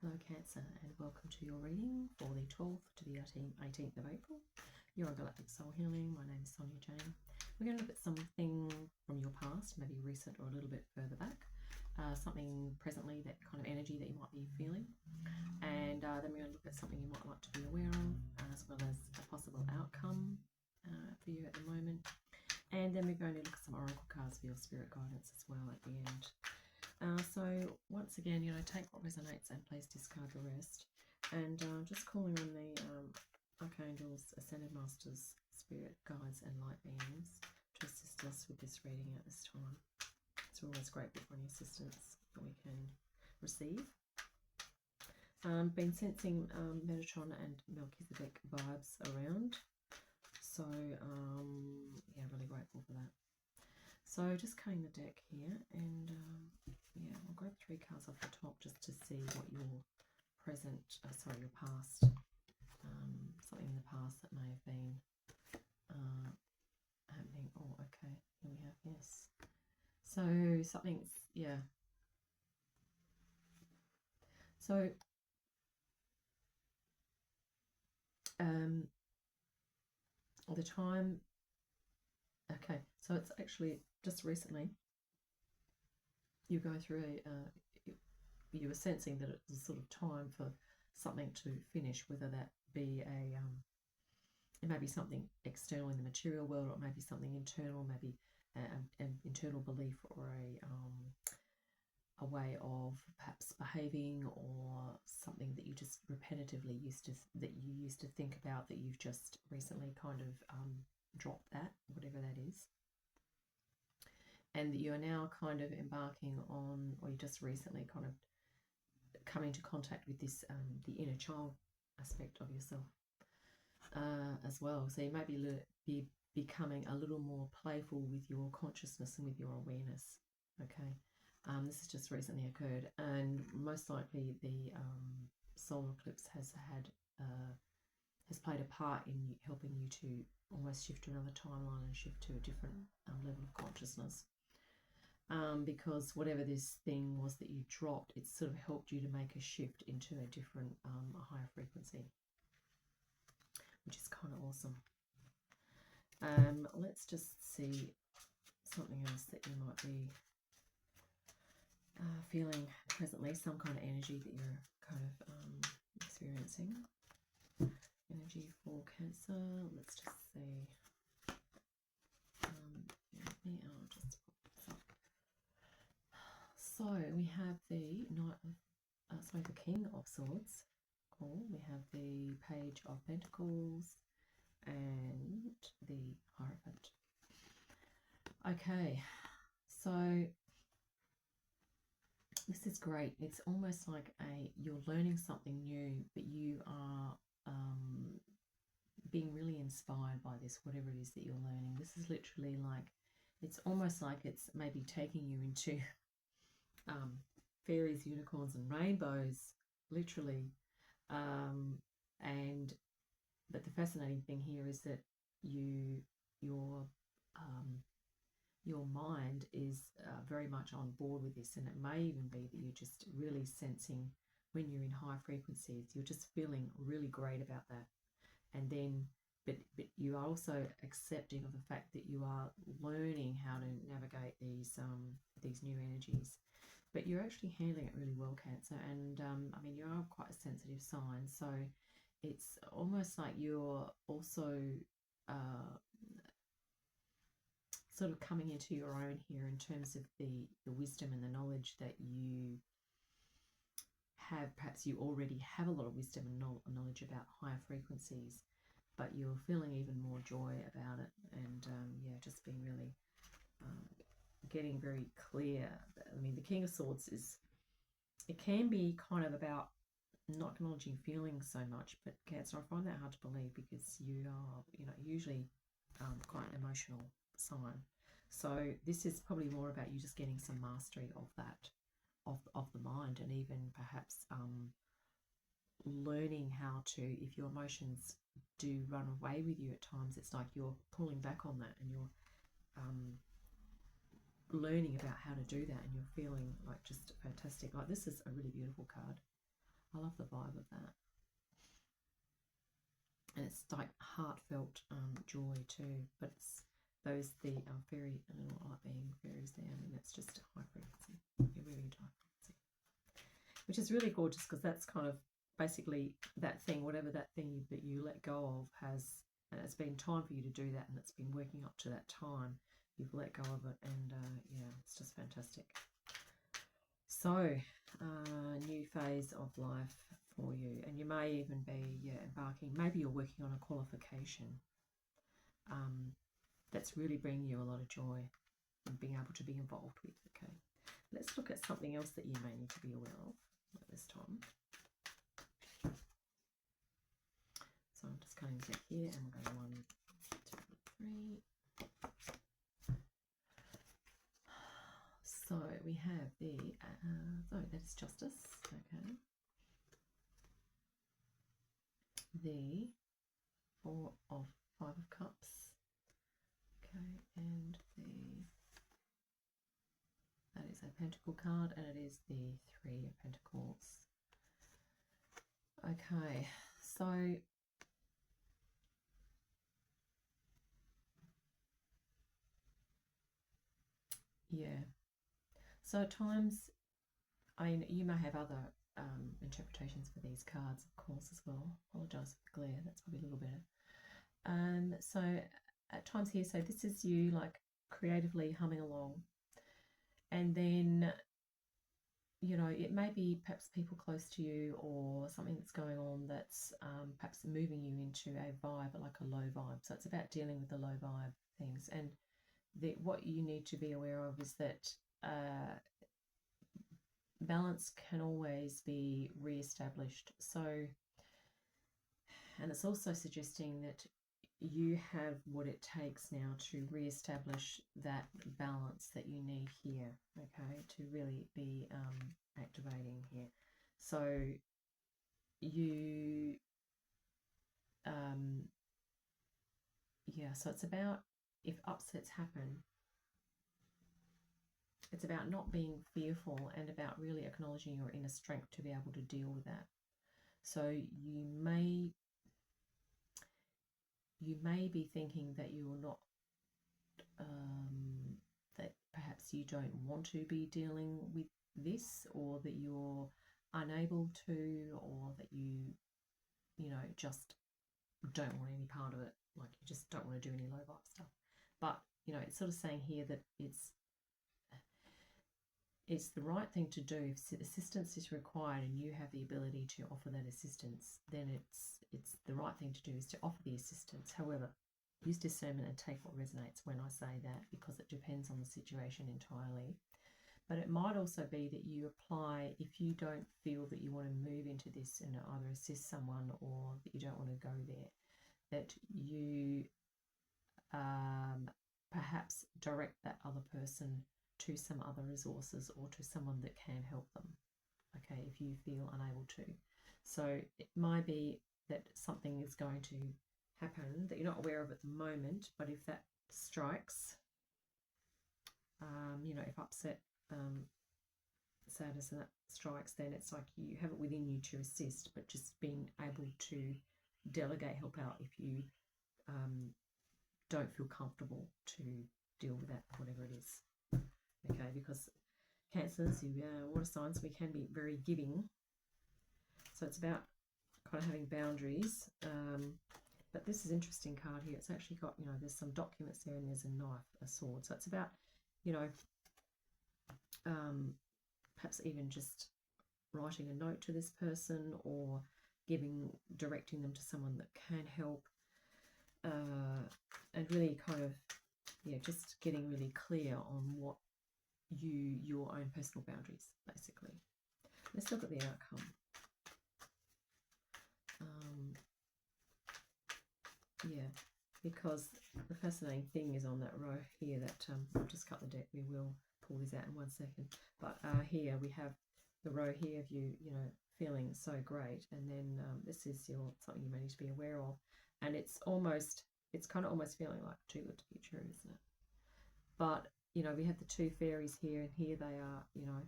Hello Cancer, and welcome to your reading for the 12th to the 18th of April. You're on Galactic Soul Healing. My name is Sonia Jane. We're going to look at something from your past, maybe recent or a little bit further back, something presently, that kind of energy that you might be feeling, and then we're going to look at something you might like to be aware of, as well as a possible outcome for you at the moment. And then we're going to look at some oracle cards for your spirit guidance as well at the end. So once again, take what resonates and please discard the rest. And just calling on the Archangels, Ascended Masters, Spirit Guides and Light Beings to assist us with this reading at this time. It's always grateful for any assistance that we can receive. Been sensing Metatron and Melchizedek vibes around. So, yeah, really grateful for that. So just cutting the deck here, and yeah, I'll grab 3 cards off the top just to see what your your past, something in the past that may have been happening. Oh, okay, here we have, yes. So something's, yeah. So, the time, okay, so it's actually just recently you go through you were sensing that it was sort of time for something to finish, whether that be it may be something external in the material world, or it may be something internal, maybe an internal belief, or a way of perhaps behaving, or something that you just repetitively used to think about, that you've just recently kind of dropped that, whatever that is. And that you are now kind of embarking on, or you just recently kind of come into contact with this, the inner child aspect of yourself as well. So you might be becoming a little more playful with your consciousness and with your awareness. Okay, this has just recently occurred, and most likely the solar eclipse has played a part in helping you to almost shift to another timeline and shift to a different level of consciousness. Because whatever this thing was that you dropped, it sort of helped you to make a shift into a different, a higher frequency, which is kind of awesome. Let's just see something else that you might be feeling presently, some kind of energy that you're kind of experiencing. Energy for Cancer. Let's just see. I'll just put this up. So we have the the King of Swords. Cool. We have the Page of Pentacles and the Hierophant. Okay, so this is great. It's almost like you're learning something new, but you are being really inspired by this, whatever it is that you're learning. This is literally like, it's almost like it's maybe taking you into fairies, unicorns and rainbows, literally. But the fascinating thing here is that your mind is very much on board with this, and it may even be that you're just really sensing, when you're in high frequencies, you're just feeling really great about that. And then but you are also accepting of the fact that you are learning how to navigate these new energies. But you're actually handling it really well, Cancer. And I mean, you are quite a sensitive sign, so it's almost like you're also sort of coming into your own here in terms of the wisdom and the knowledge that you have. Perhaps you already have a lot of wisdom and knowledge about higher frequencies, but you're feeling even more joy about it. And yeah, just being really getting very clear. I mean, the King of Swords it can be kind of about not acknowledging feelings so much, but Cancer, I find that hard to believe, because you are, usually quite an emotional sign. So this is probably more about you just getting some mastery of that, of the mind, and even perhaps learning how to, if your emotions do run away with you at times, it's like you're pulling back on that, and you're learning about how to do that, and you're feeling like just fantastic. Like, this is a really beautiful card. I love the vibe of that. And it's like heartfelt joy too, but it's those the fairy, I don't know, like being fairies there. I mean, it's just high frequency, really high frequency, which is really gorgeous, because that's kind of basically that thing, whatever that thing that you let go of has, and it's been time for you to do that, and it's been working up to that time. You've let go of it, and yeah, it's just fantastic. So, new phase of life for you, and you may even be embarking, maybe you're working on a qualification that's really bringing you a lot of joy and being able to be involved with. Okay, let's look at something else that you may need to be aware of at this time. So I'm just cutting back here, and we'll go 1, 2, 3. So we have the so that is justice. Okay, the 5 of Cups. Okay, and that is a Pentacle card, and it is the 3 of Pentacles. Okay, so yeah, so at times, I mean, you may have other interpretations for these cards, of course, as well. Apologise for the glare, that's probably a little better. So at times here, so this is you like creatively humming along, and then, you know, it may be perhaps people close to you or something that's going on that's perhaps moving you into a vibe, like a low vibe. So it's about dealing with the low vibe things, and what you need to be aware of is that balance can always be re-established. So, and it's also suggesting that you have what it takes now to re-establish that balance that you need here, okay, to really be activating here. So you yeah, so it's about, if upsets happen, it's about not being fearful and about really acknowledging your inner strength to be able to deal with that. So you may be thinking that you're not, that perhaps you don't want to be dealing with this, or that you're unable to, or that you know, just don't want any part of it, like you just don't want to do any low vibe stuff. But, you know, it's sort of saying here that it's the right thing to do. If assistance is required and you have the ability to offer that assistance, then it's the right thing to do is to offer the assistance. However, use discernment and take what resonates when I say that, because it depends on the situation entirely. But it might also be that you apply, if you don't feel that you want to move into this and either assist someone, or that you don't want to go there, that you perhaps direct that other person to some other resources, or to someone that can help them, okay, if you feel unable to. So it might be that something is going to happen that you're not aware of at the moment, but if that strikes, you know, if upset, sadness, and that strikes, then it's like you have it within you to assist, but just being able to delegate, help out if you don't feel comfortable to deal with that, whatever it is. Okay, because Cancers, you water signs, we can be very giving. So it's about kind of having boundaries. But this is an interesting card here. It's actually got, you know, there's some documents there, and there's a knife, a sword. So it's about, you know, perhaps even just writing a note to this person, or directing them to someone that can help, and really kind of, yeah, just getting really clear on what your own personal boundaries, basically. Let's look at the outcome. Yeah, because the fascinating thing is on that row here that I'll just cut the deck. We will pull this out in 1 second. But here we have the row here of you know, feeling so great, and then this is something you may need to be aware of, and it's kind of almost feeling like too good to be true, isn't it? But, you know, we have the 2 fairies here, and here they are, you know,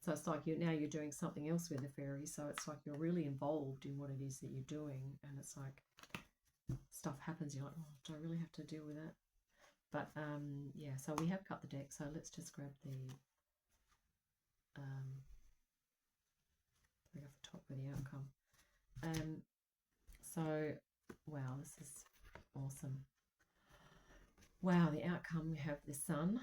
So it's like you're doing something else with the fairy. So it's like you're really involved in what it is that you're doing, and it's like stuff happens. You're like, oh, do I really have to deal with that? But yeah. So we have cut the deck. So let's just grab the bring off the top with the outcome. So wow, this is awesome. Wow, the outcome, we have the Sun.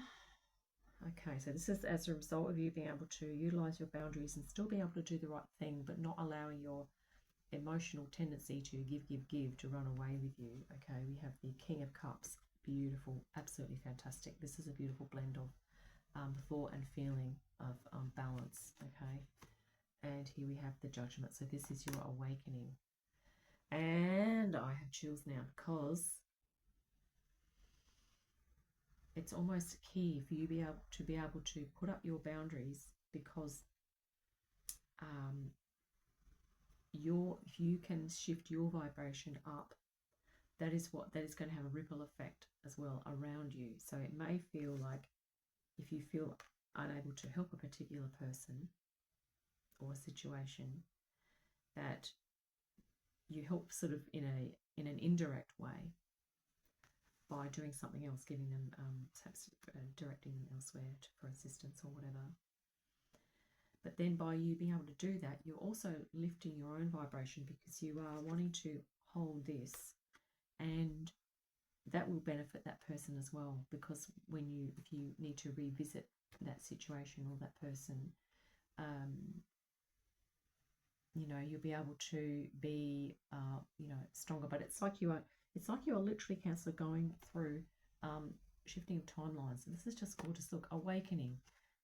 Okay, so this is as a result of you being able to utilize your boundaries and still be able to do the right thing, but not allowing your emotional tendency to give to run away with you. Okay, we have the King of Cups. Beautiful, absolutely fantastic. This is a beautiful blend of thought and feeling of balance. Okay, and here we have the Judgment. So this is your awakening. And I have chills now because it's almost key for you to be able to put up your boundaries, because if you can shift your vibration up, that is going to have a ripple effect as well around you. So it may feel like, if you feel unable to help a particular person or situation, that you help sort of in an indirect way by doing something else, giving them perhaps directing them elsewhere for assistance or whatever. But then by you being able to do that, you're also lifting your own vibration, because you are wanting to hold this, and that will benefit that person as well. Because if you need to revisit that situation or that person, you'll be able to be stronger. But it's like you are literally, Cancer, going through shifting of timelines. And this is just gorgeous. Look, awakening,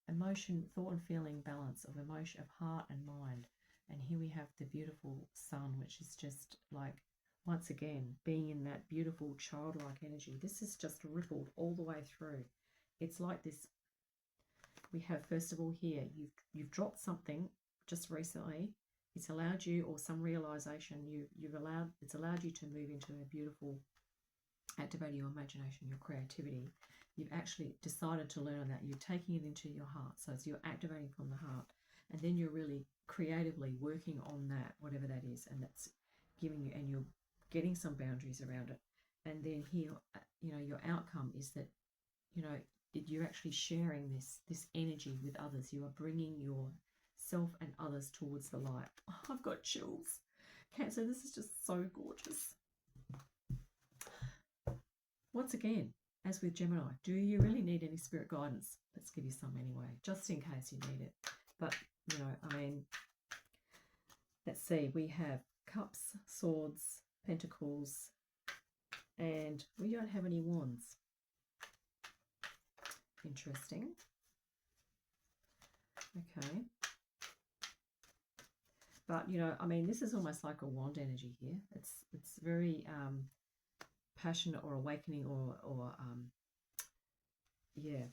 emotion, thought and feeling balance of emotion, of heart and mind. And here we have the beautiful Sun, which is just like, once again, being in that beautiful childlike energy. This is just rippled all the way through. It's like this. We have, first of all, here, you've dropped something just recently. It's allowed you, or some realization it's allowed you to move into a beautiful, activating your imagination, your creativity. You've actually decided to learn on that. You're taking it into your heart. So you're activating from the heart, and then you're really creatively working on that, whatever that is, and that's giving you, and you're getting some boundaries around it. And then here, your outcome is that, you're actually sharing this energy with others. You are bringing yourself and others towards the light. Oh, I've got chills. Cancer, this is just so gorgeous. Once again, as with Gemini, do you really need any spirit guidance? Let's give you some anyway, just in case you need it. But, let's see. We have Cups, Swords, Pentacles, and we don't have any Wands. Interesting. Okay. But, this is almost like a wand energy here. It's very passionate or awakening or yeah.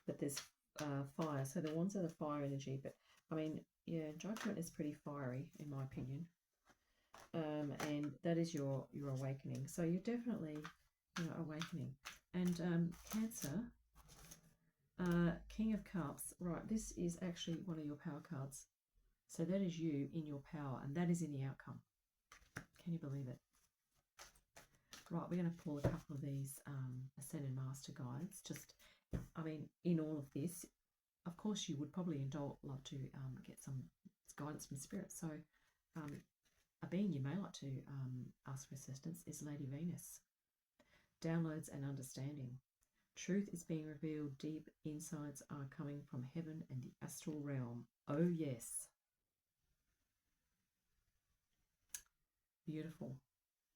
But there's fire. So the wands are the fire energy. But, yeah, Judgment is pretty fiery, in my opinion. And that is your awakening. So you're definitely, awakening. And Cancer, King of Cups. Right, this is actually one of your power cards. So that is you in your power, and that is in the outcome. Can you believe it? Right, we're going to pull a couple of these Ascendant Master Guides. Just, in all of this, of course, you would probably love to get some guidance from Spirit. So a being you may like to ask for assistance is Lady Venus. Downloads and understanding. Truth is being revealed. Deep insights are coming from heaven and the astral realm. Oh, yes. Beautiful.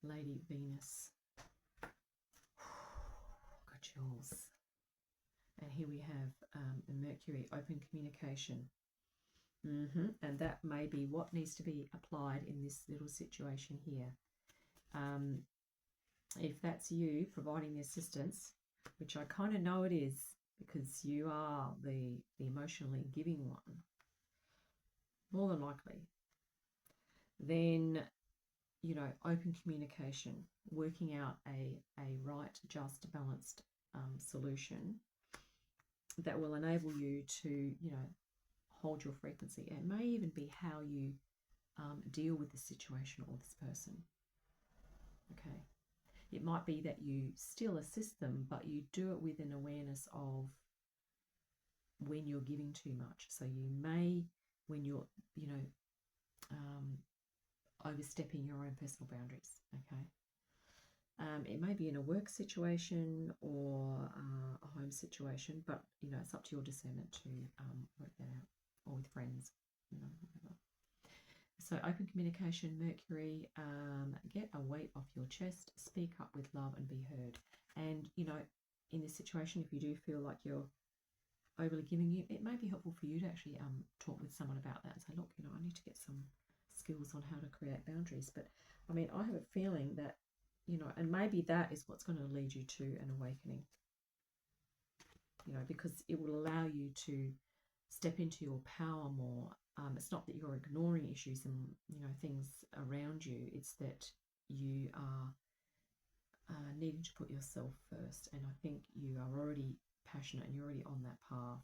Lady Venus. Got chills. And here we have Mercury, open communication. And that may be what needs to be applied in this little situation here. If that's you providing the assistance, which I kind of know it is, because you are the emotionally giving one, more than likely, then, open communication, working out a right, just, balanced solution that will enable you to, you know, hold your frequency. It may even be how you deal with this situation or this person. Okay. It might be that you still assist them, but you do it with an awareness of when you're giving too much. So you may, when you're, you know, overstepping your own personal boundaries. Okay. It may be in a work situation or a home situation, but, you know, it's up to your discernment to work that out, or with friends, you know, whatever. So open communication, Mercury, get a weight off your chest, speak up with love and be heard. And, you know, in this situation, if you do feel like you're overly giving, you, it may be helpful for you to actually talk with someone about that and say, look, you know, I need to get some skills on how to create boundaries. But I mean, I have a feeling that, you know, and maybe that is what's going to lead you to an awakening, you know, because it will allow you to step into your power more. It's not that you're ignoring issues and, you know, things around you. It's that you are needing to put yourself first. And I think you are already passionate and you're already on that path.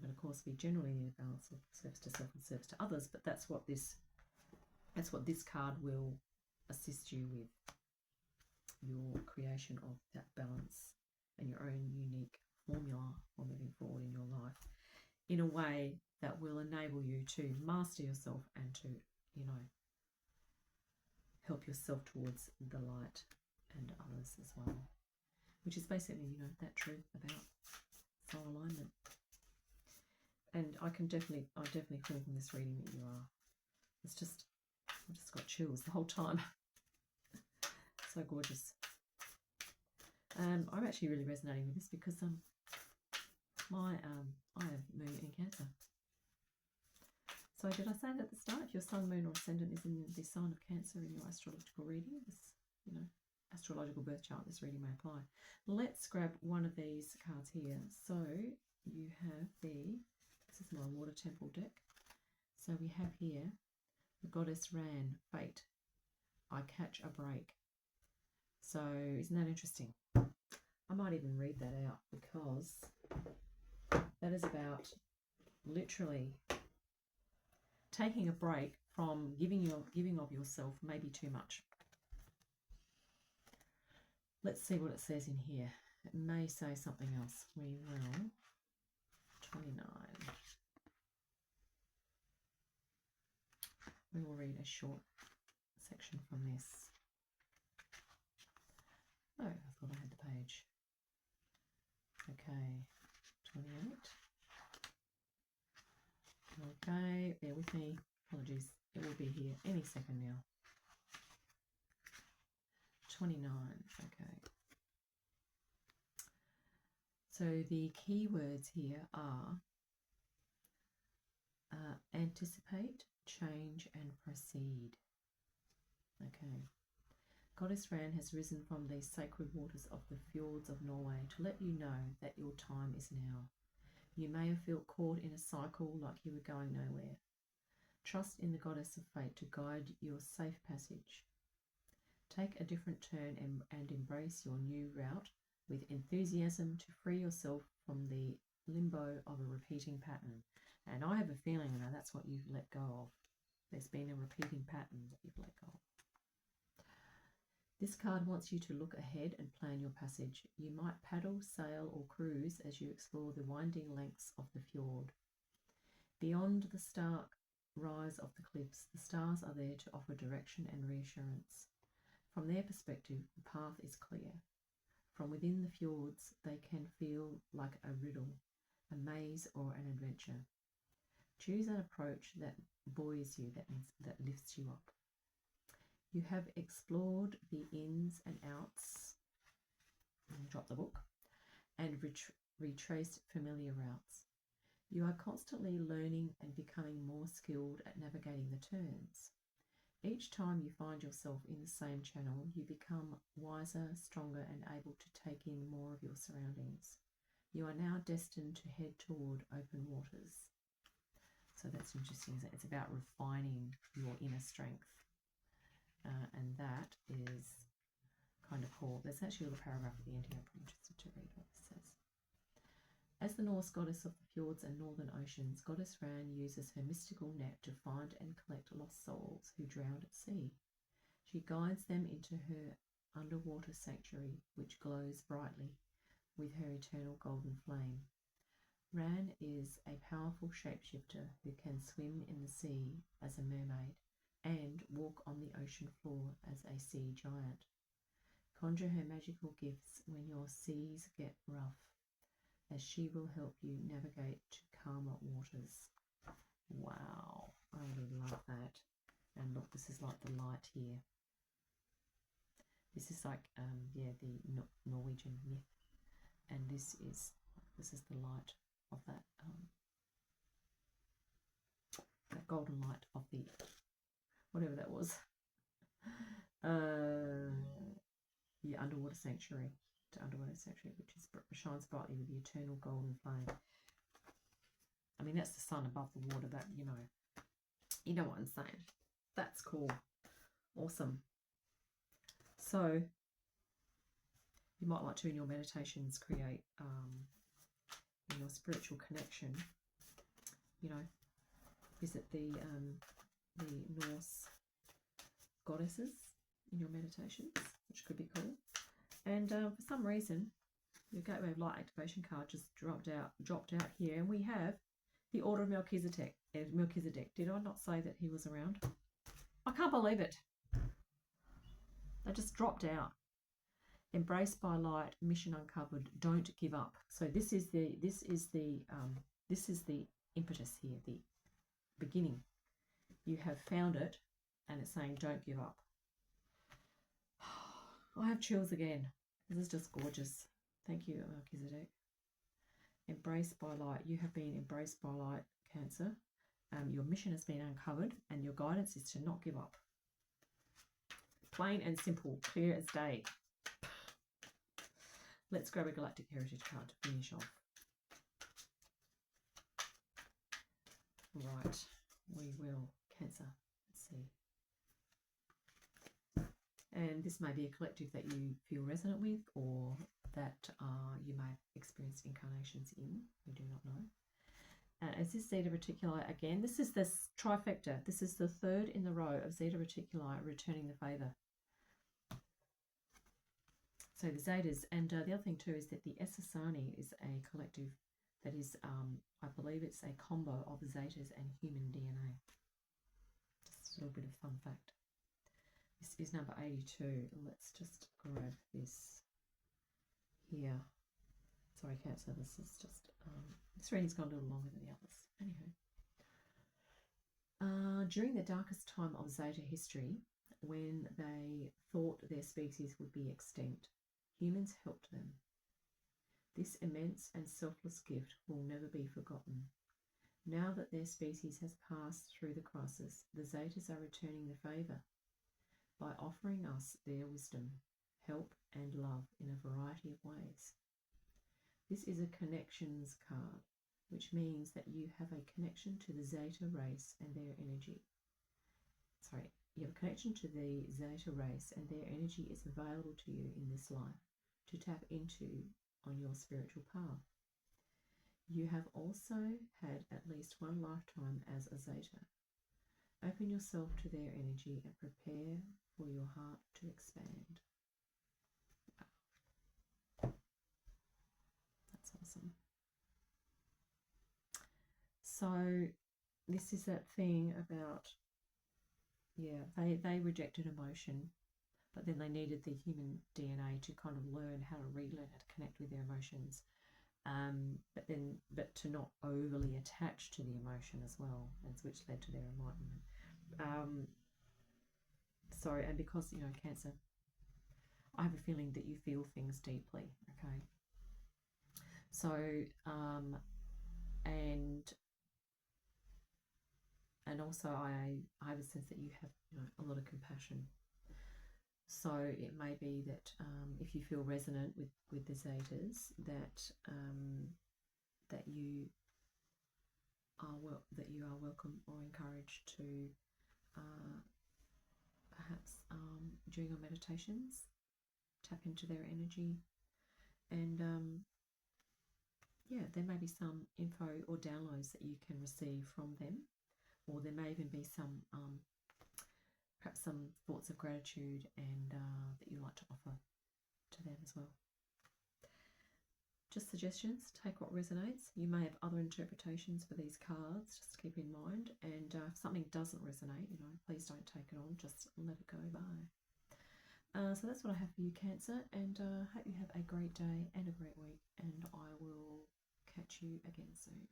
But of course, we generally need a balance of service to self and service to others. But that's what this card will assist you with, your creation of that balance and your own unique formula for moving forward in your life, in a way that will enable you to master yourself and to, you know, help yourself towards the light and others as well, which is basically, you know, that truth about soul alignment. And I definitely feel from this reading that you are. It's just, I've just got chills the whole time. So gorgeous. I'm actually really resonating with this because I have moon in Cancer. So did I say that at the start? If your sun, moon, or ascendant is in the sign of Cancer in your astrological reading, this, you know, astrological birth chart, this reading may apply. Let's grab one of these cards here. So you have this is my water temple deck. So we have here the goddess Ran, fate. I catch a break. So isn't that interesting? I might even read that out because that is about literally taking a break from giving of yourself maybe too much. Let's see what it says in here. It may say something else. We will. 29. We will read a short section from this. Oh, I thought I had the page. Okay, 28. Okay, bear with me. Apologies. It will be here any second now. 29. Okay. So the key words here are anticipate, change, and proceed. Okay. Goddess Ran has risen from the sacred waters of the fjords of Norway to let you know that your time is now. You may have felt caught in a cycle like you were going nowhere. Trust in the goddess of fate to guide your safe passage. Take a different turn and embrace your new route with enthusiasm to free yourself from the limbo of a repeating pattern. And I have a feeling that that's what you've let go of. There's been a repeating pattern that you've let go of. This card wants you to look ahead and plan your passage. You might paddle, sail, or cruise as you explore the winding lengths of the fjord. Beyond the stark rise of the cliffs, the stars are there to offer direction and reassurance. From their perspective, the path is clear. From within the fjords, they can feel like a riddle, a maze, or an adventure. Choose an approach that buoys you, that lifts you up. You have explored the ins and outs, drop the book, and retraced familiar routes. You are constantly learning and becoming more skilled at navigating the turns. Each time you find yourself in the same channel, you become wiser, stronger, and able to take in more of your surroundings. You are now destined to head toward open waters. So that's interesting, isn't it? It's about refining your inner strength. And that is kind of cool. There's actually a little paragraph at the end here I'm pretty interested to read what this says. As the Norse goddess of the fjords and northern oceans, Goddess Ran uses her mystical net to find and collect lost souls who drowned at sea. She guides them into her underwater sanctuary, which glows brightly with her eternal golden flame. Ran is a powerful shapeshifter who can swim in the sea as a mermaid and walk on the ocean floor as a sea giant. Conjure her magical gifts when your seas get rough, as she will help you navigate to calmer waters. Wow, I really love that. And look, this is like the light here. This is like, the Norwegian myth, and this is the light of that golden light of the whatever that was. Underwater sanctuary. Underwater sanctuary, which shines brightly with the eternal golden flame. I mean, that's the sun above the water. That you know what I'm saying. That's cool, awesome. So you might like to, in your meditations, create in your spiritual connection. Visit the Norse goddesses in your meditations, which could be cool. And for some reason, your Gateway of Light activation card just dropped out here, and we have the Order of Melchizedek. Did I not say that he was around? I can't believe it. They just dropped out. Embraced by light, mission uncovered. Don't give up. So this is the impetus here, the beginning. You have found it, and it's saying don't give up. I have chills again. This is just gorgeous. Thank you, Melchizedek. Embraced by light. You have been embraced by light, Cancer. Your mission has been uncovered, and your guidance is to not give up. Plain and simple, clear as day. Let's grab a Galactic Heritage card to finish off. Right, we will. Cancer. Let's see. And this may be a collective that you feel resonant with, or that you may have experienced incarnations in. We do not know. As this Zeta Reticuli, again, this is this trifecta. This is the third in the row of Zeta Reticuli returning the favour. So the Zetas, and the other thing too is that the Essassani is a collective that is, I believe it's a combo of Zetas and human DNA. Just a little bit of fun fact. This is number 82. Let's just grab this here. Sorry, Cancer, this is just, this reading's gone a little longer than the others. Anywho. During the darkest time of Zeta history, when they thought their species would be extinct, humans helped them. This immense and selfless gift will never be forgotten. Now that their species has passed through the crisis, the Zetas are returning the favour by offering us their wisdom, help and love in a variety of ways. This is a connections card, which means that you have a connection to the Zeta race and their energy. Sorry, you have a connection to the Zeta race, and their energy is available to you in this life to tap into on your spiritual path. You have also had at least one lifetime as a Zeta. Open yourself to their energy and prepare for your heart to expand. Wow. That's awesome. So this is that thing about, they rejected emotion, but then they needed the human DNA to kind of learn how to relearn how to connect with their emotions, but to not overly attach to the emotion as well, which led to their enlightenment. And because, Cancer, I have a feeling that you feel things deeply, okay? So, and also I have a sense that you have a lot of compassion. So it may be that if you feel resonant with the Zetas, that you are welcome or encouraged to perhaps during your meditations tap into their energy and yeah, there may be some info or downloads that you can receive from them, or there may even be some perhaps some thoughts of gratitude and that you like to offer to them as well. Just suggestions, take what resonates. You may have other interpretations for these cards, just keep in mind. And if something doesn't resonate, please don't take it on, just let it go by. So that's what I have for you, Cancer, and hope you have a great day and a great week, and I will catch you again soon.